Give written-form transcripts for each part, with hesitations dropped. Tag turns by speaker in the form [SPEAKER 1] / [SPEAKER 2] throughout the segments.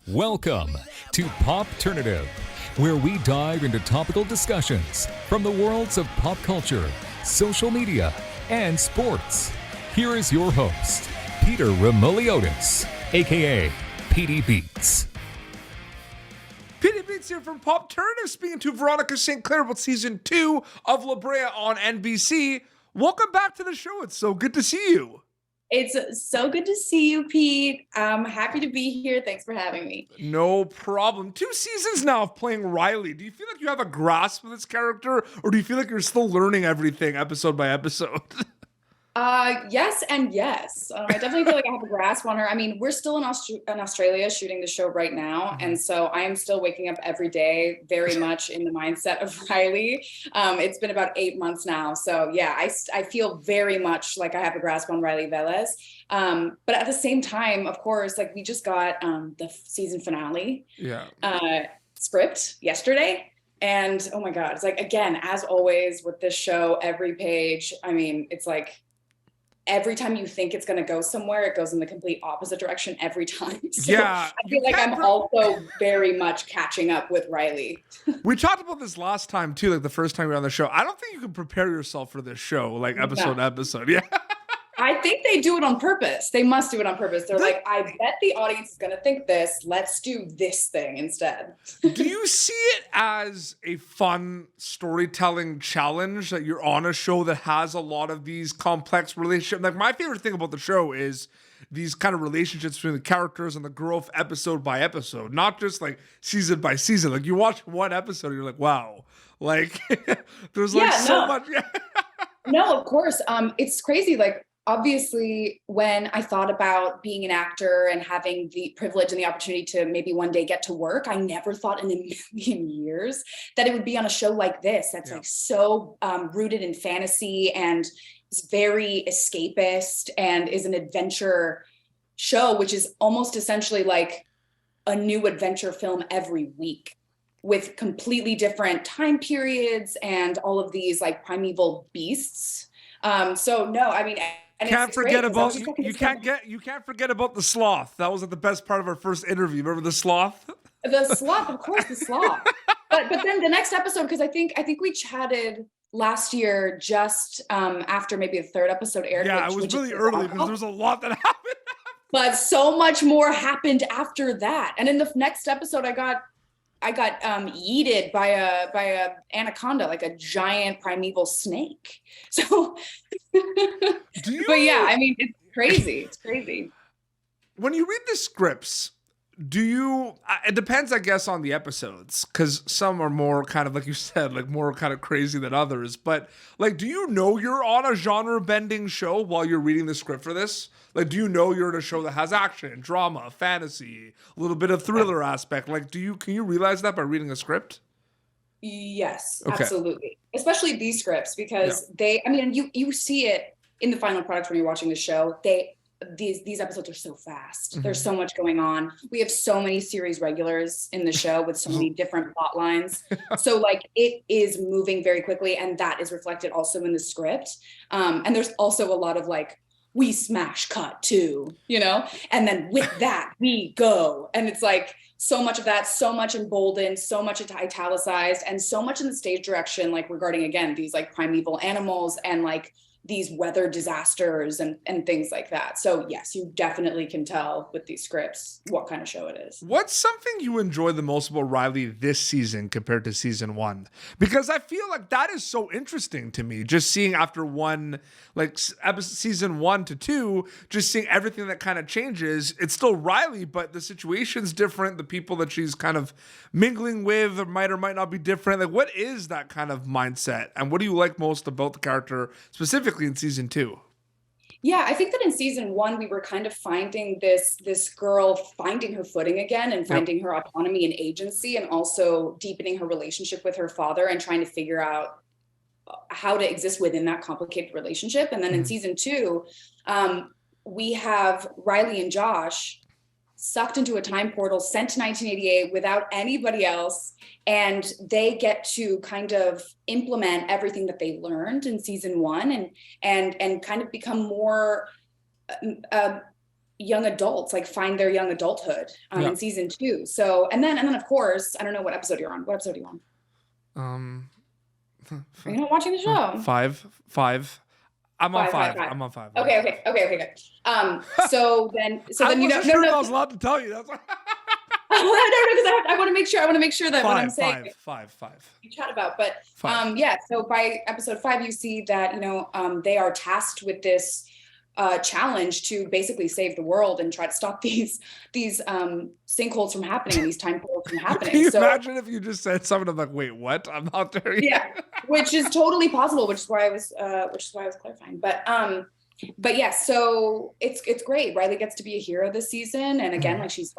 [SPEAKER 1] Welcome to Popternative, where we dive into topical discussions from the worlds of pop culture, social media, and sports. Here is your host, Peter Remoliotis, aka PD Beats.
[SPEAKER 2] PD Beats here from Popternative, speaking to Veronica St. Clair about season 2 of Brea on NBC. Welcome back to the show. It's so good to see you.
[SPEAKER 3] It's so good to see you, Pete. I'm happy to be here. Thanks for having me.
[SPEAKER 2] No problem. 2 seasons now of playing Riley. Do you feel like you have a grasp of this character, or do you feel like you're still learning everything episode by episode?
[SPEAKER 3] Yes and yes. I definitely feel like I have a grasp on her. I mean, we're still in Australia shooting the show right now. And so I am still waking up every day very much in the mindset of Riley. It's been about 8 months now. So yeah, I feel very much like I have a grasp on Riley Velez. But at the same time, of course, like we just got the season finale script yesterday. And oh my God, it's like, again, as always with this show, every page, I mean, it's like, every time you think it's going to go somewhere, it goes in the complete opposite direction every time. So
[SPEAKER 2] Yeah.
[SPEAKER 3] I feel like I'm also very much catching up with Riley.
[SPEAKER 2] We talked about this last time too, like the first time we were on the show. I don't think you can prepare yourself for this show, like episode to episode. Yeah.
[SPEAKER 3] I think they do it on purpose. They must do it on purpose. They're like, I bet the audience is going to think this. Let's do this thing instead.
[SPEAKER 2] Do you see it as a fun storytelling challenge that you're on a show that has a lot of these complex relationships? Like, my favorite thing about the show is these kind of relationships between the characters and the growth episode by episode, not just like season by season. Like, you watch one episode and you're like, wow, like there's like so much. Yeah.
[SPEAKER 3] No, of course. It's crazy. Like, obviously, when I thought about being an actor and having the privilege and the opportunity to maybe one day get to work, I never thought in a million years that it would be on a show like this. That's like so rooted in fantasy and is very escapist and is an adventure show, which is almost essentially like a new adventure film every week with completely different time periods and all of these like primeval beasts. So no, I mean, and
[SPEAKER 2] can't forget about you can't forget about the sloth. That was like the best part of our first interview. Remember the sloth?
[SPEAKER 3] The sloth, of course, the sloth. But then the next episode, because I think we chatted last year just after maybe the third episode aired.
[SPEAKER 2] Yeah, it was really early because there was a lot that happened.
[SPEAKER 3] But so much more happened after that. And in the next episode, I got yeeted by a anaconda, like a giant primeval snake. So, but yeah, I mean, it's crazy. It's crazy.
[SPEAKER 2] When you read the scripts, it depends, I guess, on the episodes, because some are more kind of, like you said, like more kind of crazy than others. But like, do you know you're on a genre bending show while you're reading the script for this? Like, do you know you're in a show that has action, drama, fantasy, a little bit of thriller aspect? Like, can you realize that by reading a script?
[SPEAKER 3] Yes, absolutely. Especially these scripts, because you see it in the final product when you're watching the show. These episodes are so fast. There's so much going on. We have so many series regulars in the show with so many different plot lines. So like it is moving very quickly, and that is reflected also in the script. And there's also a lot of like, we smash cut too, and then with that we go. And it's like so much of that, so much emboldened, so much italicized, and so much in the stage direction, like regarding, again, these like primeval animals and like these weather disasters and things like that. So yes, you definitely can tell with these scripts what kind of show it is.
[SPEAKER 2] What's something you enjoy the most about Riley this season compared to season 1? Because I feel like that is so interesting to me, just seeing after one, like season 1 to 2, just seeing everything that kind of changes. It's still Riley, but the situation's different. The people that she's kind of mingling with might or might not be different. Like, what is that kind of mindset? And what do you like most about the character specifically in season 2?
[SPEAKER 3] Yeah, I think that in season 1, we were kind of finding this girl finding her footing again and finding her autonomy and agency, and also deepening her relationship with her father and trying to figure out how to exist within that complicated relationship. And then in season 2, we have Riley and Josh sucked into a time portal, sent to 1988 without anybody else. And they get to kind of implement everything that they learned in season 1 and kind of become more young adults, like find their young adulthood in season 2. So, and then of course, I don't know what episode you're on. What episode are you on? Are you not watching the show?
[SPEAKER 2] 5. I'm on 5. I'm on 5.
[SPEAKER 3] Okay, good. So then
[SPEAKER 2] I wasn't sure I was allowed to tell you. That's why.
[SPEAKER 3] I want to make sure. I want to make sure that what I'm saying.
[SPEAKER 2] 5.
[SPEAKER 3] You chat about, but so by episode 5, you see that they are tasked with this challenge to basically save the world and try to stop these sinkholes from happening and these time portals from happening.
[SPEAKER 2] Can you imagine if you just said something? I'm like, wait, what? I'm not there yet.
[SPEAKER 3] Yeah, which is totally possible. Which is why I was clarifying. But yeah, so it's great. Riley gets to be a hero this season, and again, like she's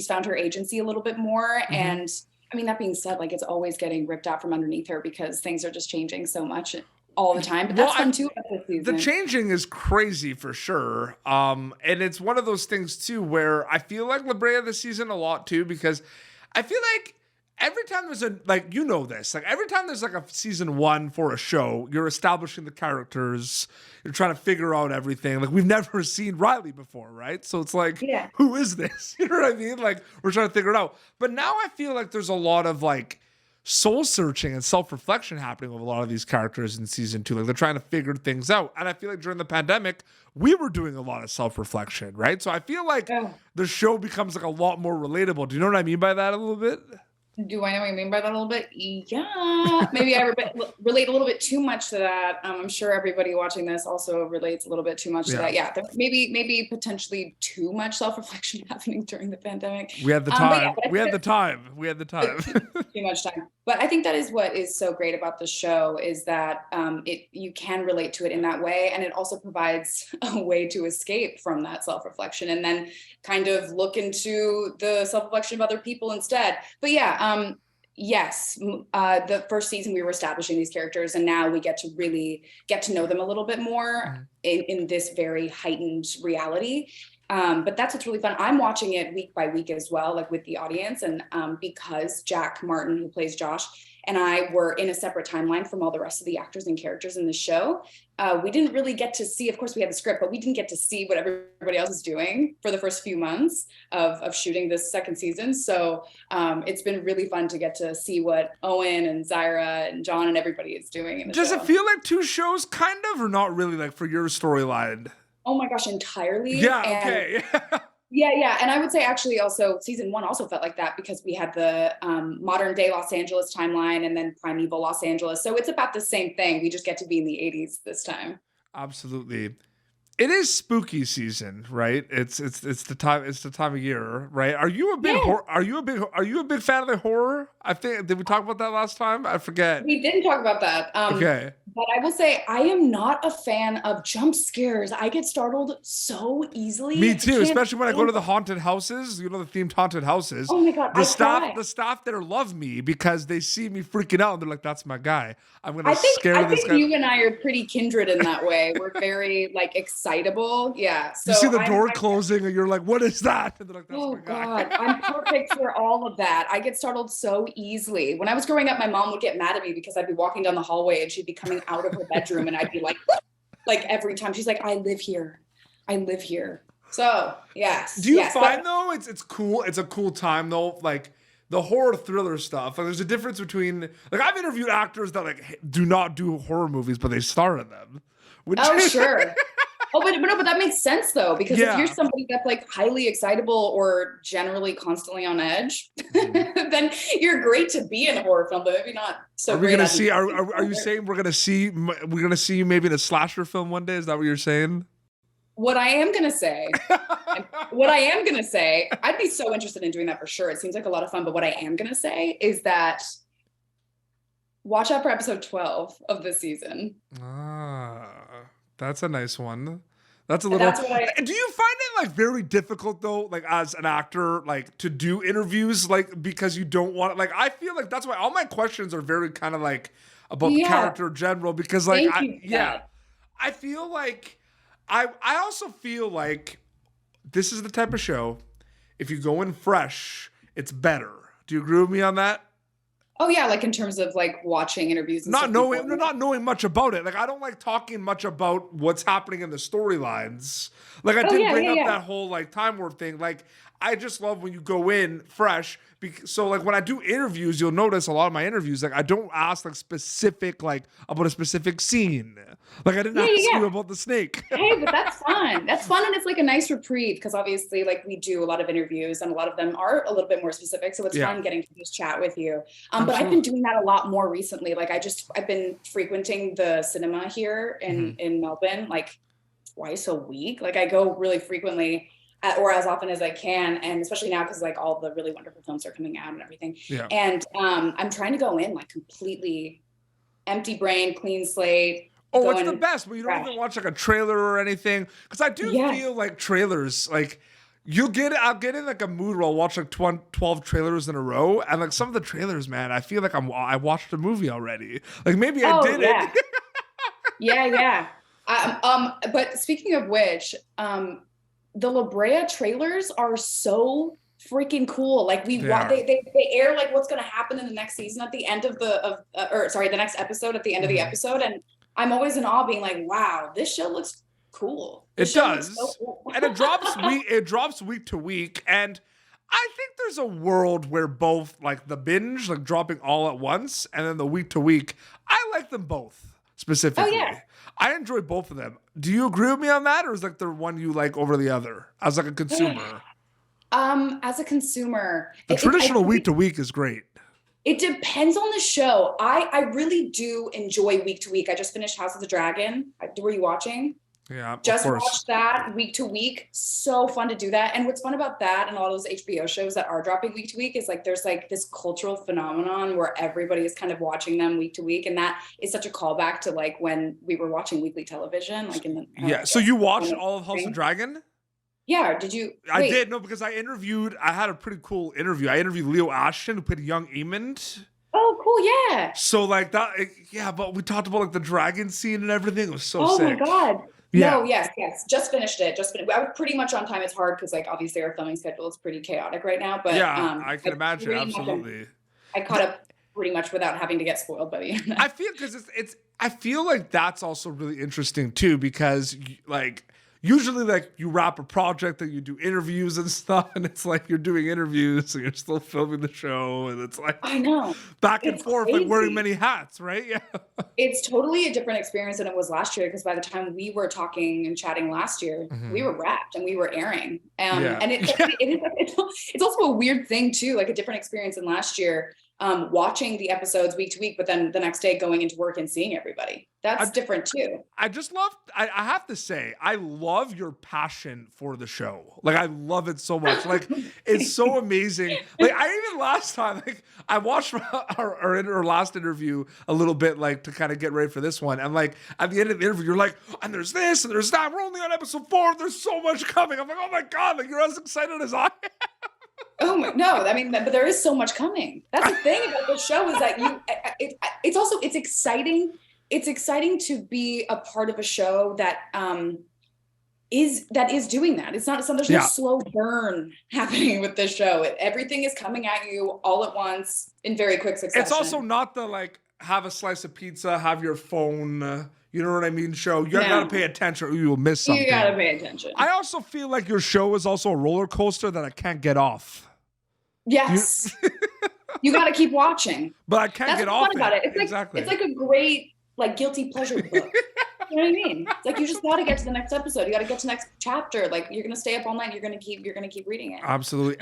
[SPEAKER 3] found her agency a little bit more. And I mean, that being said, like it's always getting ripped out from underneath her because things are just changing so much all the time. But that's fun too about this season.
[SPEAKER 2] The changing is crazy for sure. And it's one of those things too where I feel like La Brea this season a lot too, because I feel like every time there's every time there's like a season 1 for a show, you're establishing the characters, you're trying to figure out everything. Like we've never seen Riley before, right? So it's like, who is this? You know what I mean? Like we're trying to figure it out. But now I feel like there's a lot of like soul searching and self-reflection happening with a lot of these characters in season 2. Like they're trying to figure things out. And I feel like during the pandemic, we were doing a lot of self-reflection, right? So I feel like the show becomes like a lot more relatable. Do you know what I mean by that a little bit?
[SPEAKER 3] Do I know what you mean by that a little bit? Yeah, maybe I relate a little bit too much to that. I'm sure everybody watching this also relates a little bit too much to that. Yeah, maybe potentially too much self-reflection happening during the pandemic.
[SPEAKER 2] We had the time. We had the time.
[SPEAKER 3] Too much time. But I think that is what is so great about the show is that you can relate to it in that way, and it also provides a way to escape from that self-reflection and then kind of look into the self-reflection of other people instead. But yeah, yes, the first season we were establishing these characters, and now we get to really get to know them a little bit more in this very heightened reality. But that's what's really fun. I'm watching it week by week as well, like with the audience. And because Jack Martin, who plays Josh, and I were in a separate timeline from all the rest of the actors and characters in the show, we didn't really get to see, of course we had the script, but we didn't get to see what everybody else is doing for the first few months of shooting this second season. So it's been really fun to get to see what Eoin and Zyra and John and everybody is doing in the
[SPEAKER 2] Does
[SPEAKER 3] show.
[SPEAKER 2] it feel like 2 shows kind of, or not really, like for your storyline?
[SPEAKER 3] Oh my gosh, entirely.
[SPEAKER 2] Yeah, okay.
[SPEAKER 3] Yeah. And I would say actually also season 1 also felt like that because we had the modern day Los Angeles timeline and then primeval Los Angeles. So it's about the same thing. We just get to be in the 80s this time.
[SPEAKER 2] Absolutely. It is spooky season, right? It's the time of year, right? Are you a big are you a big fan of the horror? I think, did we talk about that last time? I forget.
[SPEAKER 3] We didn't talk about that.
[SPEAKER 2] Okay.
[SPEAKER 3] But I will say I am not a fan of jump scares. I get startled so easily.
[SPEAKER 2] Me too, especially when I go to the haunted houses, the themed haunted houses.
[SPEAKER 3] Oh my God.
[SPEAKER 2] The staff there love me because they see me freaking out and they're like, that's my guy. I'm gonna scare this guy.
[SPEAKER 3] I think you and I are pretty kindred in that way. We're very like excitable. Yeah. So
[SPEAKER 2] you see the door closing and you're like, what is that? And they're like, that's my guy.
[SPEAKER 3] God. I'm perfect for all of that. I get startled so easily. When I was growing up, my mom would get mad at me because I'd be walking down the hallway and she'd be coming out of her bedroom and I'd be like every time she's like, I live here. So yes.
[SPEAKER 2] Do you find though it's cool? It's a cool time though. Like the horror thriller stuff. Like there's a difference between like I've interviewed actors that like do not do horror movies, but they star in them.
[SPEAKER 3] Sure. But that makes sense though, because if you're somebody that's like highly excitable or generally constantly on edge, then you're great to be in a horror film, but maybe not so. Are we gonna see?
[SPEAKER 2] Are you saying we're gonna see you maybe in a slasher film one day? Is that what you're saying?
[SPEAKER 3] What I am gonna say, I'd be so interested in doing that for sure. It seems like a lot of fun. But what I am gonna say is that watch out for episode 12 of this season.
[SPEAKER 2] That's a nice one. That's a little. Do you find it like very difficult though, like as an actor, like to do interviews, like because you don't want like I feel like that's why all my questions are very kind of like about the character in general because like I feel like I also feel like this is the type of show if you go in fresh, it's better. Do you agree with me on that?
[SPEAKER 3] Oh yeah, like in terms of like watching interviews and
[SPEAKER 2] not
[SPEAKER 3] stuff
[SPEAKER 2] knowing much about it. Like I don't like talking much about what's happening in the storylines. Like I did bring up that whole like Time Warp thing. Like I just love when you go in fresh. So like when I do interviews, you'll notice a lot of my interviews, like I don't ask like specific, like about a specific scene. Like I didn't ask you about the snake.
[SPEAKER 3] Hey, but that's fun. That's fun. And it's like a nice reprieve because obviously like we do a lot of interviews and a lot of them are a little bit more specific. So it's fun getting to just chat with you. But I've been doing that a lot more recently. Like I've been frequenting the cinema here in Melbourne, like twice a week. Like I go really frequently. Or as often as I can, and especially now because like all the really wonderful films are coming out and everything. Yeah. And I'm trying to go in like completely empty brain, clean slate.
[SPEAKER 2] Oh, it's the best, but you don't even watch like a trailer or anything. Because I do feel like trailers, like I'll get in like a mood where I'll watch like 12 trailers in a row, and like some of the trailers, man, I feel like I watched a movie already. Like maybe I did it.
[SPEAKER 3] Yeah. But speaking of which, the La Brea trailers are so freaking cool. Like they air like what's going to happen in the next season at the end of the next episode at the end of the episode. And I'm always in awe being like, wow, this show looks cool.
[SPEAKER 2] It does. So cool. And it drops week to week. And I think there's a world where both like the binge, like dropping all at once, and then the week to week, I like them both specifically. Oh, yeah. I enjoy both of them. Do you agree with me on that, or is like the one you like over the other as like a consumer?
[SPEAKER 3] As a consumer,
[SPEAKER 2] the traditional week to week is great.
[SPEAKER 3] It depends on the show. I really do enjoy week to week. I just finished House of the Dragon. Were you watching?
[SPEAKER 2] Yeah,
[SPEAKER 3] just watch that week to week. So fun to do that. And what's fun about that and all those HBO shows that are dropping week to week is like there's like this cultural phenomenon where everybody is kind of watching them week to week, and that is such a callback to like when we were watching weekly television, like in the
[SPEAKER 2] So you watched all of House of the Dragon?
[SPEAKER 3] Yeah. Did you?
[SPEAKER 2] I did. No, because I had a pretty cool interview. I interviewed Leo Ashton, who played young Aemond.
[SPEAKER 3] Oh, cool. Yeah.
[SPEAKER 2] So like that. Yeah, but we talked about like the dragon scene and everything. It was so sick.
[SPEAKER 3] Oh my God. Yeah. No, yes. Just finished it. I was pretty much on time. It's hard because like obviously our filming schedule is pretty chaotic right now. But
[SPEAKER 2] I can imagine. Absolutely.
[SPEAKER 3] I caught up pretty much without having to get spoiled by the internet.
[SPEAKER 2] I feel I feel like that's also really interesting too, because like usually like you wrap a project and you do interviews and stuff, and it's like you're doing interviews and you're still filming the show, and it's like
[SPEAKER 3] I know
[SPEAKER 2] back and forth, crazy. Like wearing many hats, right? Yeah.
[SPEAKER 3] It's totally a different experience than it was last year, because by the time we were talking and chatting last year, we were wrapped and we were airing. And it's also a weird thing too, like a different experience than last year. Watching the episodes week to week, but then the next day going into work and seeing everybody. That's different too.
[SPEAKER 2] I have to say, I love your passion for the show. Like, I love it so much. Like, it's so amazing. Like, last time, like, I watched our last interview a little bit, like, to kind of get ready for this one. And, like, at the end of the interview, you're like, and there's this, and there's that. We're only on episode 4. There's so much coming. I'm like, oh my God, like, you're as excited as I am.
[SPEAKER 3] Oh my, no, I mean, but there is so much coming. That's the thing about the show is that it's exciting. It's exciting to be a part of a show that is doing that. It's not there's no slow burn happening with this show. Everything is coming at you all at once in very quick succession.
[SPEAKER 2] It's also not the like have a slice of pizza, have your phone. You know what I mean? Show. You got to pay attention or you will miss something.
[SPEAKER 3] You got to pay attention.
[SPEAKER 2] I also feel like your show is also a roller coaster that I can't get off.
[SPEAKER 3] Yes. You got to keep watching.
[SPEAKER 2] But I can't get off
[SPEAKER 3] about it. It's like a great like guilty pleasure book. You know what I mean? It's like you just got to get to the next episode. You got to get to the next chapter. Like you're going to stay up all night. You're going to keep reading it.
[SPEAKER 2] Absolutely.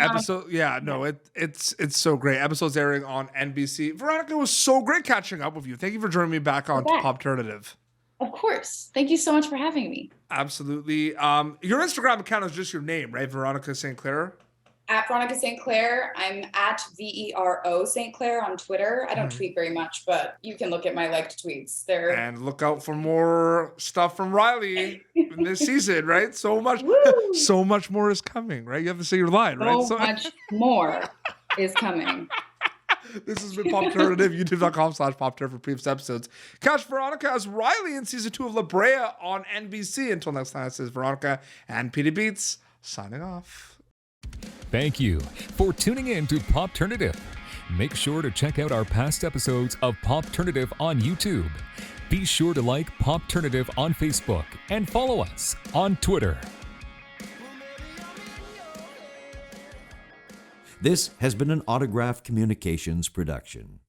[SPEAKER 2] It's so great. Episodes airing on NBC. Veronica, it was so great catching up with you. Thank you for joining me back on Popternative.
[SPEAKER 3] Of course. Thank you so much for having me.
[SPEAKER 2] Absolutely. Your Instagram account is just your name, right? Veronica St. Clair?
[SPEAKER 3] At Veronica St. Clair. I'm at VERO St. Clair on Twitter. I don't tweet very much, but you can look at my liked tweets there.
[SPEAKER 2] And look out for more stuff from Riley in this season, right? So much more is coming, right? You have to say your line, right?
[SPEAKER 3] So much more is coming.
[SPEAKER 2] This has been Popternative, youtube.com/Popter for previous episodes. Catch Veronica as Riley in season 2 of La Brea on NBC. Until next time, this is Veronica and PD Beats signing off.
[SPEAKER 1] Thank you for tuning in to Popternative. Make sure to check out our past episodes of Popternative on YouTube. Be sure to like Popternative on Facebook and follow us on Twitter.
[SPEAKER 4] This has been an Autograph Communications production.